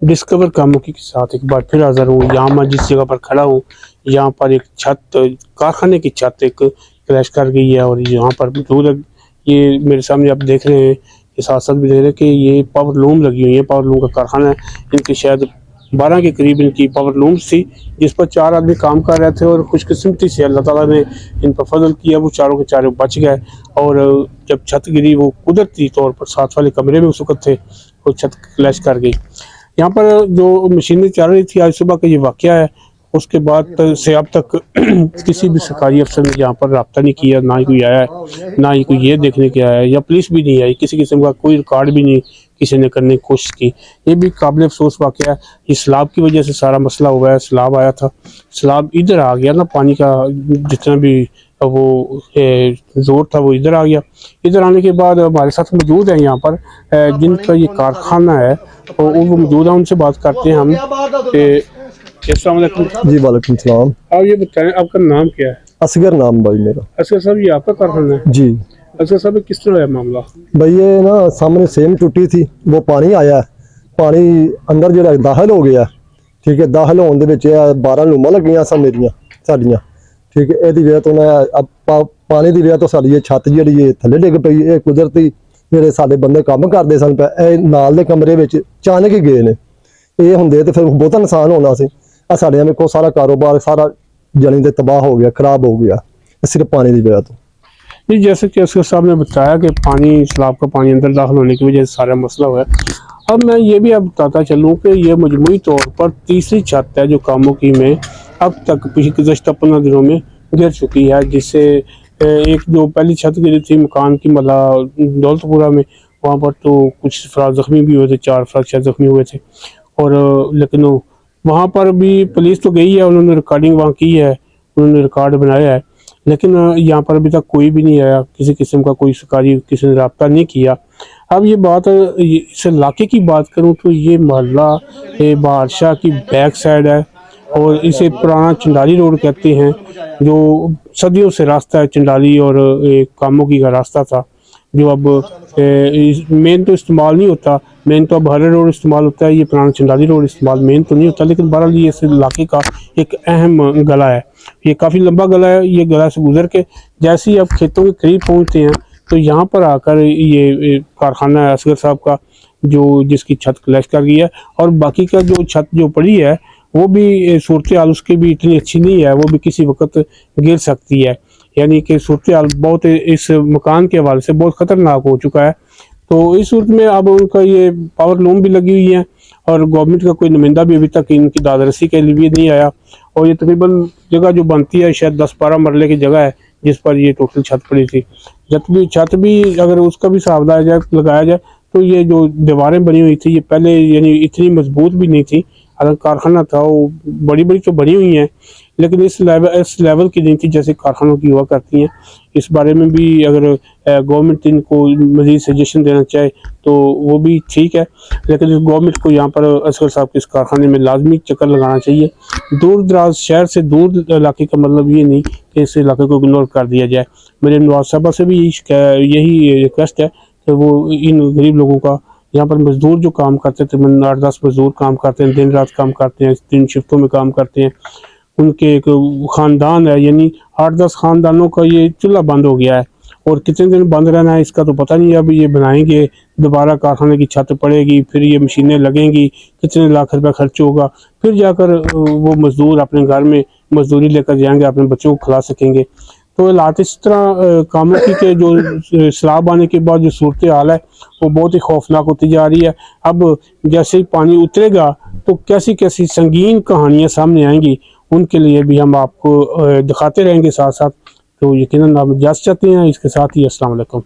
Discover कामों के साथ एक बार फिर हाज़िर हूँ। यहाँ मैं जिस जगह पर खड़ा हूँ, यहाँ पर एक छत, कारखाने की छत एक क्रैश कर गई है और यहाँ पर मौजूद है। ये मेरे सामने आप देख रहे हैं, के साथ साथ भी देख रहे हैं कि ये पावर लूम लगी हुई है। पावर लूम का कारखाना है। इनकी शायद 12 के करीब इनकी पावर लूम्स थी, जिस पर 4 आदमी काम कर रहे थे और खुशकिस्मती से अल्लाह ताला ने इन पर फजल किया, वो चारों के चारों बच गए। और जब छत गिरी, वो कुदरती तौर पर साथ वाले कमरे में उस वक्त थे, वो छत क्लैश कर गई। यहाँ पर जो मशीनें चल रही थी, आज सुबह का ये वाक़या है। उसके बाद से अब तक किसी भी सरकारी अफसर ने यहाँ पर रब्ता नहीं किया, ना ही कोई आया है, ना ही कोई ये देखने के आया है, या पुलिस भी नहीं आई। किसी किस्म का कोई रिकॉर्ड भी नहीं किसी ने करने की कोशिश की। ये भी काबिल अफसोस वाक़या है। इस सैलाब की वजह से सारा मसला हुआ है। सैलाब आया था, सैलाब इधर आ गया ना, पानी का जितना भी वो जोर था वो इधर आ गया। इधर आने के बाद हमारे साथ मौजूद है यहाँ पर जिनका ये कारखाना है, तो वो मौजूद है, उनसे बात करते हैं हम। अस्सलाम वालेकुम। जी वालेकुम सलाम। आप ये बताएं, आपका नाम क्या है? असगर नाम भाई मेरा। असगर साहब, ये आपका कारखाना है? जी। असगर साहब, किस तरह है मामला? भाई ये ना सामने सेम टूटी थी, वो पानी आया, पानी अंदर जो दाखिल हो गया। ठीक है, दाखिल होने ਦੇ ਵਿੱਚ 12 ਲੂਮਾਂ ਲੱਗੀਆਂ ਸਨ ਮੇਰੀਆਂ ਸਾਡੀਆਂ। ठीक है, ਇਹਦੀ ਵਜ੍ਹਾ ਤੋਂ ਨਾ ਪਾਣੀ ਦੀ ਵਜ੍ਹਾ ਤੋਂ ਸਾਡੀ ਇਹ ਛੱਤ ਜਿਹੜੀ ਇਹ ਥੱਲੇ ਡਿੱਗ ਪਈ। ਇਹ ਕੁਦਰਤੀ ਮੇਰੇ ਸਾਡੇ ਬੰਦੇ ਕੰਮ ਕਰਦੇ ਸਨ, ਇਹ ਨਾਲ ਦੇ ਕਮਰੇ ਵਿੱਚ ਅਚਾਨਕ ਹੀ ਗਏ ਨੇ। ਇਹ ਹੁੰਦੇ ਤੇ ਫਿਰ ਬਹੁਤਾ ਨੁਕਸਾਨ ਹੋਣਾ ਸੀ। ਆ ਸਾਡੇ ਵੇਖੋ ਸਾਰਾ ਕਾਰੋਬਾਰ सारा जनी दे तबाह हो गया, खराब हो गया, सिर्फ पानी की वजह तो। जी, जैसे कि असगर साहब ने बताया कि पानी, सैलाब का पानी अंदर दाखिल होने की वजह से सारा मसला हुआ है। अब मैं ये भी अब बताता चलूँ कि ये मजमूई तौर पर तीसरी छत है जो कामों की में अब तक पिछले गुज़श्ता 15 दिनों में गिर चुकी है। जिससे एक जो पहली छत गिरी थी मकान की, मतलब दौलतपुरा में, वहाँ पर तो कुछ अफराद ज़ख्मी भी हुए थे, 4 अफराद शायद ज़ख्मी हुए थे। और लेकिन वहाँ पर भी पुलिस तो गई है, उन्होंने रिकॉर्डिंग वहाँ की है, उन्होंने रिकॉर्ड बनाया है, लेकिन यहाँ पर अभी तक कोई भी नहीं आया, किसी किस्म का कोई सरकारी किसी ने रब्ता नहीं किया। अब ये बात, इस इलाके की बात करूँ तो ये मोहल्ला बादशाह की बैक साइड है और इसे पुराना चंडाली रोड कहते हैं, जो सदियों से रास्ता है चंडाली और कामों की का रास्ता था, जो अब मेन तो इस्तेमाल नहीं होता। मेन तो अब हरे रोड इस्तेमाल होता है, ये पुराना चंडाली रोड इस्तेमाल मेन तो नहीं होता। लेकिन बहरहाल ये इस इलाके का एक अहम गला है। ये काफ़ी लंबा गला है। ये गला से गुजर के जैसे ही आप खेतों के करीब पहुँचते हैं, तो यहाँ पर आकर ये कारखाना है असगर साहब का, जो जिसकी छत क्लैश कर गई है। और बाकी का जो छत जो पड़ी है, वो भी सूरत हाल उसकी भी इतनी अच्छी नहीं है, वो भी किसी वक्त गिर सकती है। यानी कि सूरत हाल बहुत इस मकान के हवाले से बहुत ख़तरनाक हो चुका है। तो इस सूरत में अब उनका ये पावर लूम भी लगी हुई है और गवर्नमेंट का कोई नुमाइंदा भी अभी तक इनकी दादरसी के लिए नहीं आया। और ये तकरीबन जगह जो बनती है शायद 10-12 मरले की जगह है, जिस पर ये टोटल छत पड़ी थी। छत भी अगर उसका भी हिसाब लगाया जाए तो ये जो दीवारें बनी हुई थी, ये पहले यानी इतनी मजबूत भी नहीं थी। अगर कारखाना था वो बड़ी बड़ी तो बनी हुई हैं, लेकिन इस लेवल की नहीं थी जैसे कारखानों की हुआ करती हैं। इस बारे में भी अगर गवर्नमेंट इनको मज़ीद सजेशन देना चाहे तो वो भी ठीक है, लेकिन गवर्नमेंट को यहाँ पर असगर साहब के इस कारखाने में लाजमी चक्कर लगाना चाहिए। दूर दराज शहर से दूर इलाके का मतलब ये नहीं कि इस इलाके को इग्नोर कर दिया जाए। मेरे नवाज साहबा से भी यही रिक्वेस्ट है कि वो इन गरीब लोगों का, यहाँ पर मज़दूर जो काम करते थे, 8-10 मज़दूर काम करते हैं, दिन रात काम करते हैं, 3 शिफ्टों में काम करते हैं, उनके एक ख़ानदान है, यानी 8-10 ख़ानदानों का ये चूल्हा बंद हो गया है। और कितने दिन बंद रहना है इसका तो पता नहीं। अब ये बनाएंगे, दोबारा कारखाने की छत पड़ेगी, फिर ये मशीनें लगेंगी, कितने लाख रुपया खर्च होगा, फिर जाकर वो मज़दूर अपने घर में मज़दूरी लेकर जाएंगे, अपने बच्चों को खिला सकेंगे। तो हालात इस तरह कामों की के जो सैलाब आने के बाद जो सूरत हाल है वो बहुत ही खौफनाक होती जा रही है। अब जैसे ही पानी उतरेगा तो कैसी कैसी संगीन कहानियाँ सामने आएंगी, उनके लिए भी हम आपको दिखाते रहेंगे साथ साथ। तो यकीनन आप इजाज़त चाहते हैं। इसके साथ ही अस्सलाम वालेकुम।